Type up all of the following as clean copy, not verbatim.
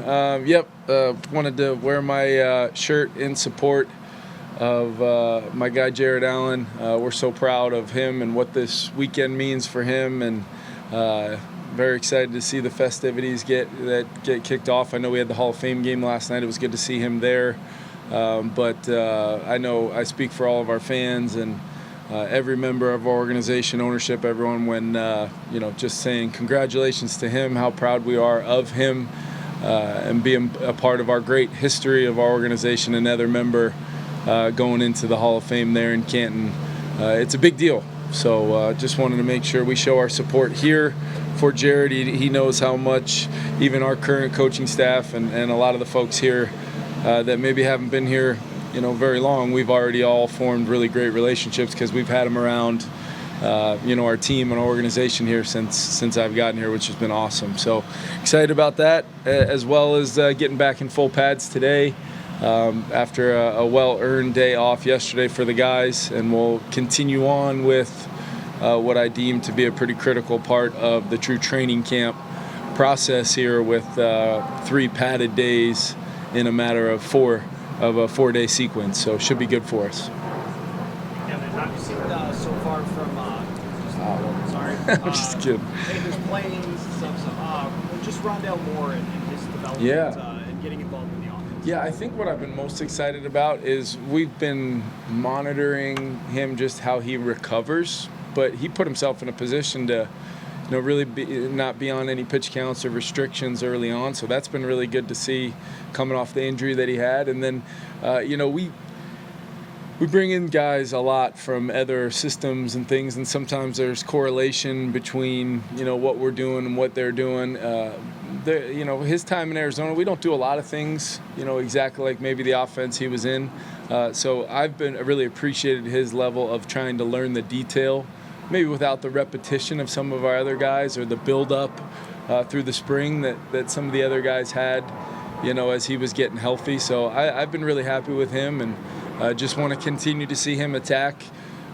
Yep. Wanted to wear my shirt in support of my guy Jared Allen. We're so proud of him and what this weekend means for him, and very excited to see the festivities get kicked off. I know we had the Hall of Fame game last night. It was good to see him there. But I know I speak for all of our fans and every member of our organization, ownership, everyone, when, just saying congratulations to him, how proud we are of him, and being a part of our great history of our organization, another member going into the Hall of Fame there in Canton. It's a big deal. So just wanted to make sure we show our support here for Jared. He knows how much even our current coaching staff and a lot of the folks here that maybe haven't been here, very long, we've already all formed really great relationships because we've had them around, our team and our organization here since I've gotten here, which has been awesome. So excited about that, as well as getting back in full pads today after a well-earned day off yesterday for the guys, and we'll continue on with what I deem to be a pretty critical part of the true training camp process here with 3 padded days in a matter of a 4-day sequence, so should be good for us. Yeah, have you seen so far from? I'm just kidding. Hey, there's planes and stuff. So just Rondale Moore and his development and getting involved in the offense. Yeah, I think what I've been most excited about is we've been monitoring him, just how he recovers, but he put himself in a position to really not be on any pitch counts or restrictions early on. So that's been really good to see coming off the injury that he had. And then, we bring in guys a lot from other systems and things, and sometimes there's correlation between, what we're doing and what they're doing. His time in Arizona, we don't do a lot of things, exactly like maybe the offense he was in. So I've been really appreciated his level of trying to learn the detail, maybe without the repetition of some of our other guys or the build-up through the spring that some of the other guys had, as he was getting healthy. So I've been really happy with him, and just want to continue to see him attack,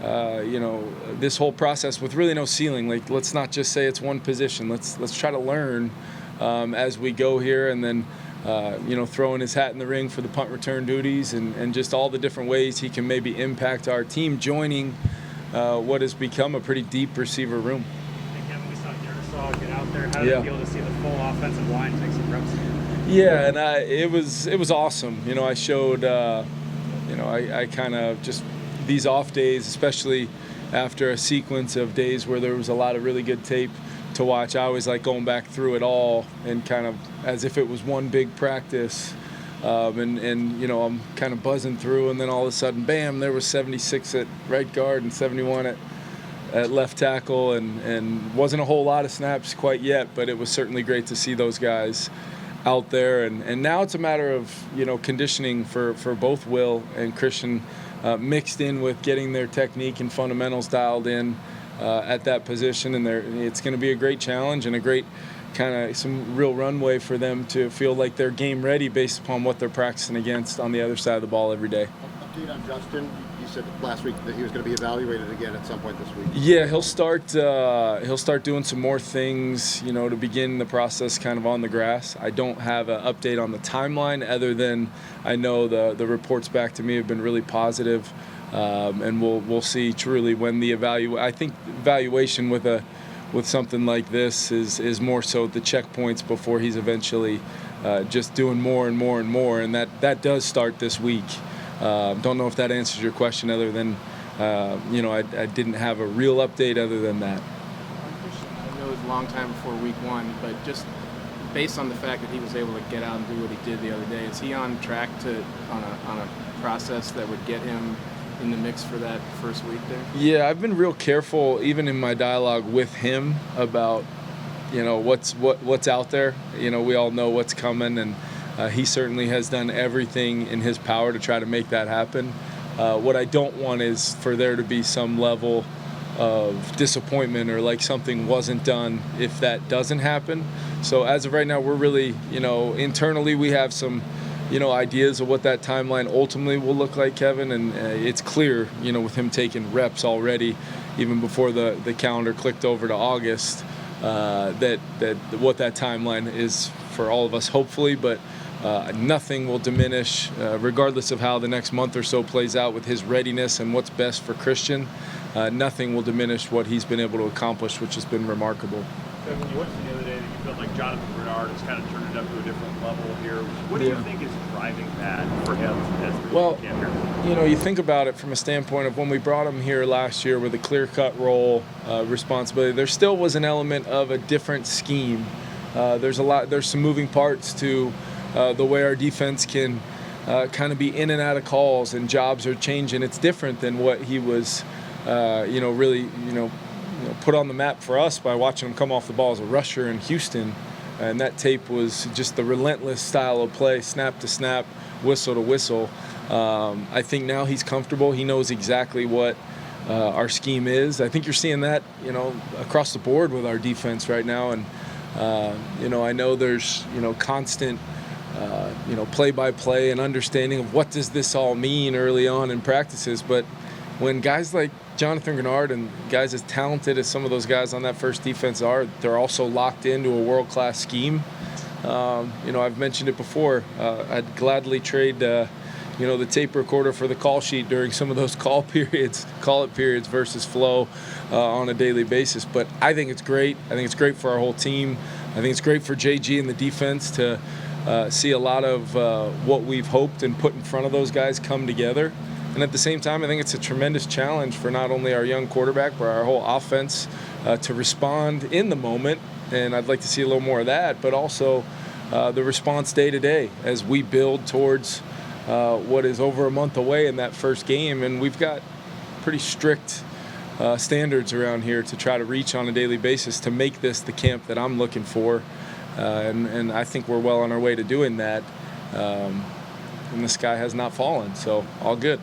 this whole process with really no ceiling. Like, let's not just say it's one position. Let's try to learn as we go here, and then throwing his hat in the ring for the punt return duties and just all the different ways he can maybe impact our team, joining what has become a pretty deep receiver room. And Kevin, we saw get out there. How did it feel to see the full offensive line take some reps? Yeah, and it was awesome. I showed, I kind of just these off days, especially after a sequence of days where there was a lot of really good tape to watch. I always like going back through it all and kind of as if it was one big practice. And I'm kind of buzzing through, and then all of a sudden, bam, there was 76 at right guard and 71 at left tackle, and wasn't a whole lot of snaps quite yet, but it was certainly great to see those guys out there. And now it's a matter of, conditioning for both Will and Christian, mixed in with getting their technique and fundamentals dialed in at that position, and it's going to be a great challenge and a great kind of some real runway for them to feel like they're game ready based upon what they're practicing against on the other side of the ball every day. Update on Justin. You said last week that he was going to be evaluated again at some point this week. Yeah, he'll start doing some more things, to begin the process kind of on the grass. I don't have an update on the timeline other than I know the reports back to me have been really positive, and we'll see truly when the evaluation with something like this is more so the checkpoints before he's eventually just doing more and more and more, and that does start this week. Don't know if that answers your question other than, I didn't have a real update other than that. I know it was a long time before week 1, but just based on the fact that he was able to get out and do what he did the other day, is he on track on a process that would get him in the mix for that first week there? Yeah, I've been real careful, even in my dialogue with him, about what's out there. We all know what's coming, and he certainly has done everything in his power to try to make that happen. What I don't want is for there to be some level of disappointment or like something wasn't done if that doesn't happen. So as of right now, we're really, internally we have some ideas of what that timeline ultimately will look like, Kevin, and it's clear, with him taking reps already, even before the calendar clicked over to August, that what that timeline is for all of us, hopefully, but nothing will diminish, regardless of how the next month or so plays out with his readiness and what's best for Christian. Nothing will diminish what he's been able to accomplish, which has been remarkable. When you mentioned the other day that you felt like Jonathan Bernard has kind of turned it up to a different level here. What do you think is driving that for him as the camp here? You think about it from a standpoint of when we brought him here last year with a clear-cut role, responsibility, there still was an element of a different scheme. There's some moving parts to the way our defense can kind of be in and out of calls, and jobs are changing. It's different than what he was, really put on the map for us by watching him come off the ball as a rusher in Houston. And that tape was just the relentless style of play, snap to snap, whistle to whistle. I think now he's comfortable. He knows exactly what our scheme is. I think you're seeing that, across the board with our defense right now. And, I know there's, constant, play-by-play and understanding of what does this all mean early on in practices. But when guys like Jonathan Bernard and guys as talented as some of those guys on that first defense are, they're also locked into a world-class scheme. I've mentioned it before. I'd gladly trade, the tape recorder for the call sheet during some of those call it periods versus flow on a daily basis. But I think it's great. I think it's great for our whole team. I think it's great for JG and the defense to see a lot of what we've hoped and put in front of those guys come together. And at the same time, I think it's a tremendous challenge for not only our young quarterback, but our whole offense to respond in the moment. And I'd like to see a little more of that, but also the response day to day as we build towards what is over a month away in that first game. And we've got pretty strict standards around here to try to reach on a daily basis to make this the camp that I'm looking for. And I think we're well on our way to doing that. And the sky has not fallen, so all good.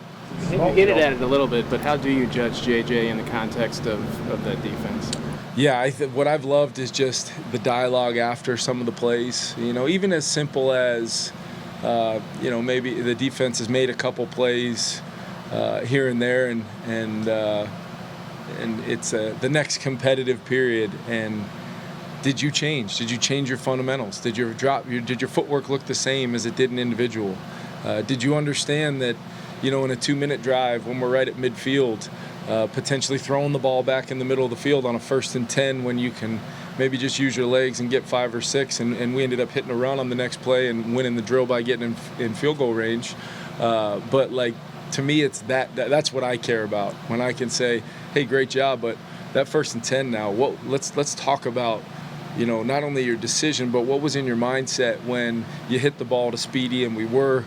You hinted at it a little bit, but how do you judge JJ in the context of that defense? Yeah, what I've loved is just the dialogue after some of the plays. Even as simple as, maybe the defense has made a couple plays here and there, and it's the next competitive period. And did you change? Did you change your fundamentals? Did your footwork look the same as it did in individual? Did you understand that, in a 2-minute drive when we're right at midfield, potentially throwing the ball back in the middle of the field on a 1st and 10 when you can maybe just use your legs and get 5 or 6, and we ended up hitting a run on the next play and winning the drill by getting in field goal range. But to me, it's that's what I care about when I can say, hey, great job, but that 1st and 10 now, let's talk about, not only your decision, but what was in your mindset when you hit the ball to Speedy and we were,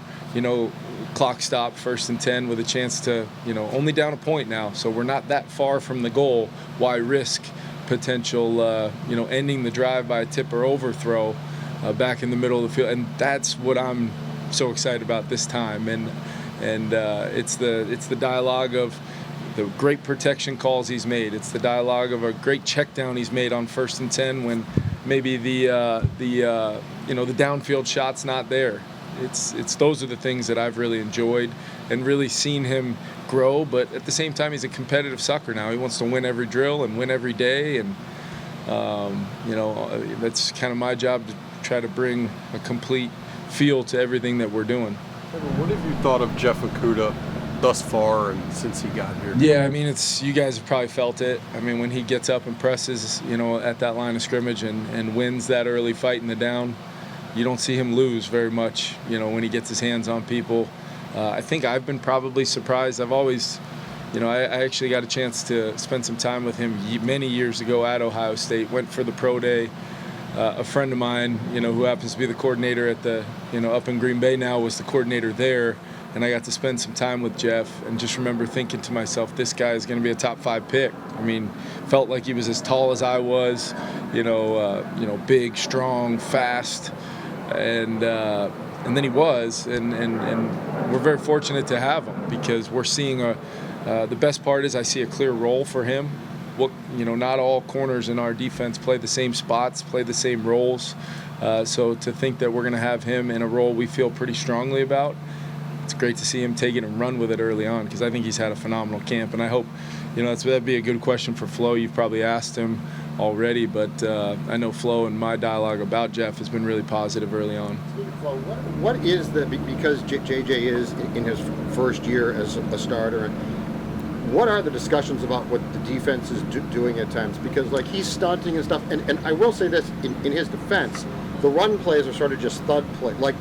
clock stop 1st and 10 with a chance to, only down a point now. So we're not that far from the goal. Why risk potential, ending the drive by a tip or overthrow back in the middle of the field? And that's what I'm so excited about this time. And it's the dialogue of the great protection calls he's made. It's the dialogue of a great check down he's made on 1st and 10 when maybe the downfield shot's not there. It's those are the things that I've really enjoyed and really seen him grow. But at the same time, he's a competitive sucker now. He wants to win every drill and win every day. And that's kind of my job to try to bring a complete feel to everything that we're doing. What have you thought of Jeff Okudah thus far and since he got here? Yeah, you guys have probably felt it. When he gets up and presses, at that line of scrimmage and wins that early fight in the down, you don't see him lose very much, when he gets his hands on people. I think I've been probably surprised. I've always, I actually got a chance to spend some time with him many years ago at Ohio State, went for the pro day. A friend of mine, who happens to be the coordinator at the, up in Green Bay now, was the coordinator there. And I got to spend some time with Jeff and just remember thinking to myself, this guy is going to be a top 5 pick. Felt like he was as tall as I was, big, strong, fast. And then he was, and we're very fortunate to have him because we're seeing the best part is I see a clear role for him. Not all corners in our defense play the same spots, play the same roles. So to think that we're going to have him in a role we feel pretty strongly about, it's great to see him take it and run with it early on because I think he's had a phenomenal camp. And I hope, that'd be a good question for Flo. You've probably asked him already, but I know Flo and my dialogue about Jeff has been really positive early on. Well, what is because JJ is in his first year as a starter, what are the discussions about what the defense is doing at times? Because like he's stunting and stuff, and I will say this in his defense, the run plays are sort of just thud play. Like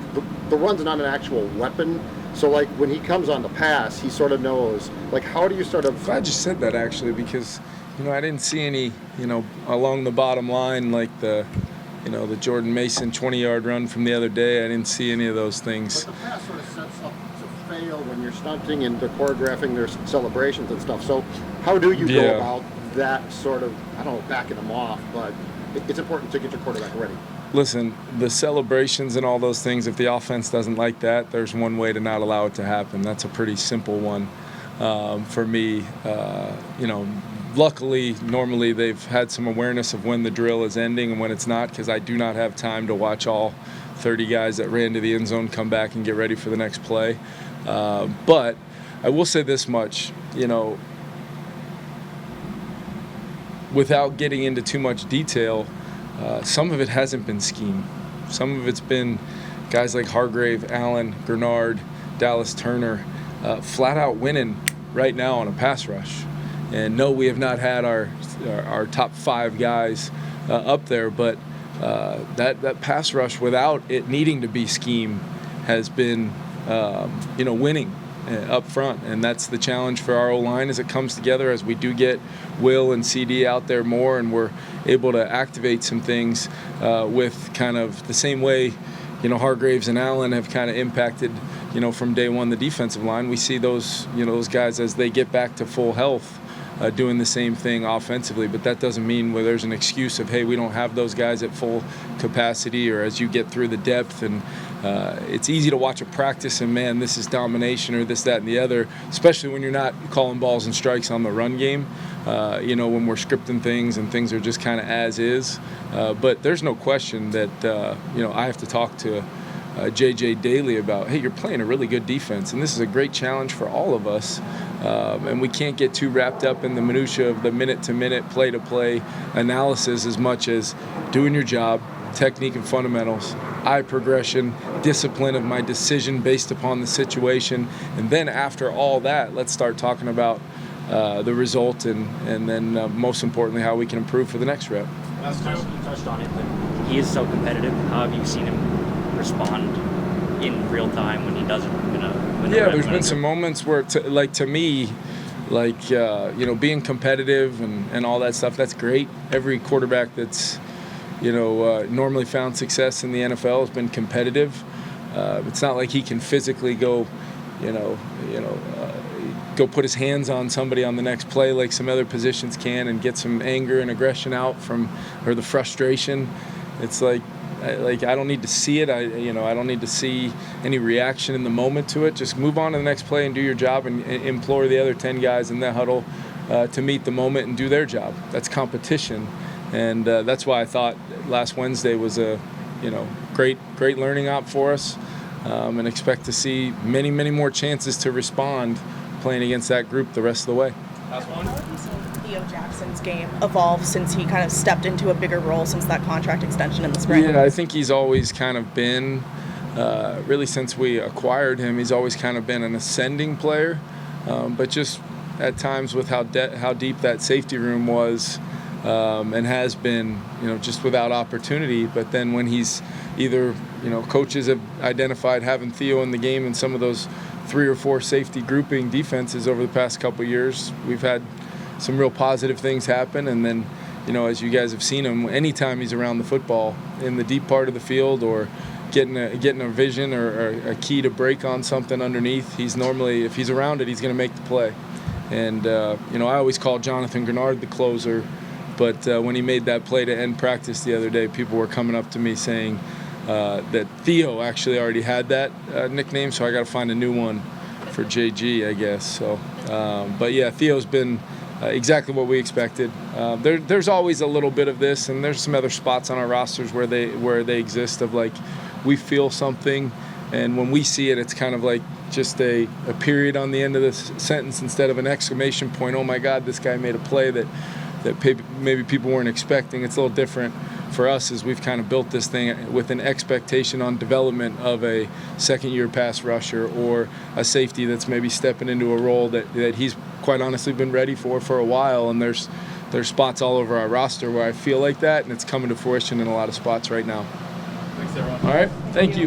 the run's not an actual weapon. So like when he comes on the pass, he sort of knows. Like how do you sort of? I just said that actually because I didn't see any along the bottom line like the Jordan Mason 20-yard run from the other day. I didn't see any of those things. But the pass sort of sets up to fail when you're stunting and they're choreographing their celebrations and stuff. So how do you go about that sort of, I don't know, backing them off, but it's important to get your quarterback ready. Listen, the celebrations and all those things, if the offense doesn't like that, there's one way to not allow it to happen. That's a pretty simple one for me. Luckily, normally they've had some awareness of when the drill is ending and when it's not, because I do not have time to watch all 30 guys that ran to the end zone come back and get ready for the next play. But I will say this much, without getting into too much detail, some of it hasn't been scheme. Some of it's been guys like Hargrave, Allen, Grenard, Dallas Turner, flat out winning right now on a pass rush. And no, we have not had our top 5 guys up there, but that pass rush without it needing to be scheme has been winning up front, and that's the challenge for our O-line as it comes together, as we do get Will and CD out there more, and we're able to activate some things with kind of the same way Hargraves and Allen have kind of impacted from day one the defensive line. We see those those guys as they get back to full health doing the same thing offensively, but that doesn't mean where there's an excuse of, hey, we don't have those guys at full capacity, or as you get through the depth. And it's easy to watch a practice and, man, this is domination or this, that, and the other, especially when you're not calling balls and strikes on the run game, when we're scripting things and things are just kind of as is. But there's no question that, I have to talk to JJ daily about, hey, you're playing a really good defense, and this is a great challenge for all of us. And we can't get too wrapped up in the minutia of the minute-to-minute, play-to-play analysis as much as doing your job, technique and fundamentals, eye progression, discipline of my decision based upon the situation. And then after all that, let's start talking about the result and then most importantly, how we can improve for the next rep. You touched on it, but he is so competitive. How have you seen him respond in real time when he doesn't there's been some moments where to me being competitive and all that stuff, that's great. Every quarterback that's normally found success in the NFL has been competitive. It's not like he can physically go put his hands on somebody on the next play like some other positions can and get some anger and aggression out or the frustration. It's like I don't need to see it. I don't need to see any reaction in the moment to it. Just move on to the next play and do your job and implore the other 10 guys in that huddle to meet the moment and do their job. That's competition, and that's why I thought last Wednesday was a great learning op for us, and expect to see many more chances to respond playing against that group the rest of the way. Last one. How have you seen Theo Jackson's game evolve since he kind of stepped into a bigger role since that contract extension in the spring? Yeah, I think he's always kind of been, really since we acquired him, he's always kind of been an ascending player. But just at times with how deep that safety room was and has been, just without opportunity. But then when he's either, coaches have identified having Theo in the game in some of those 3 or 4 safety grouping defenses over the past couple of years, we've had some real positive things happen. And then, as you guys have seen him, anytime he's around the football in the deep part of the field or getting a vision or a key to break on something underneath, he's normally, if he's around it, he's going to make the play. And, I always call Jonathan Grenard the closer, but when he made that play to end practice the other day, people were coming up to me saying that Theo actually already had that nickname, so I got to find a new one for JG, I guess. So, but yeah, Theo's been exactly what we expected. There's always a little bit of this, and there's some other spots on our rosters where they exist of like we feel something, and when we see it, it's kind of like just a period on the end of this sentence instead of an exclamation point. Oh my God, this guy made a play that maybe people weren't expecting. It's a little different for us as we've kind of built this thing with an expectation on development of a second-year pass rusher or a safety that's maybe stepping into a role that he's quite honestly been ready for a while. And there's spots all over our roster where I feel like that, and it's coming to fruition in a lot of spots right now. Thanks, everyone. All right, thank you.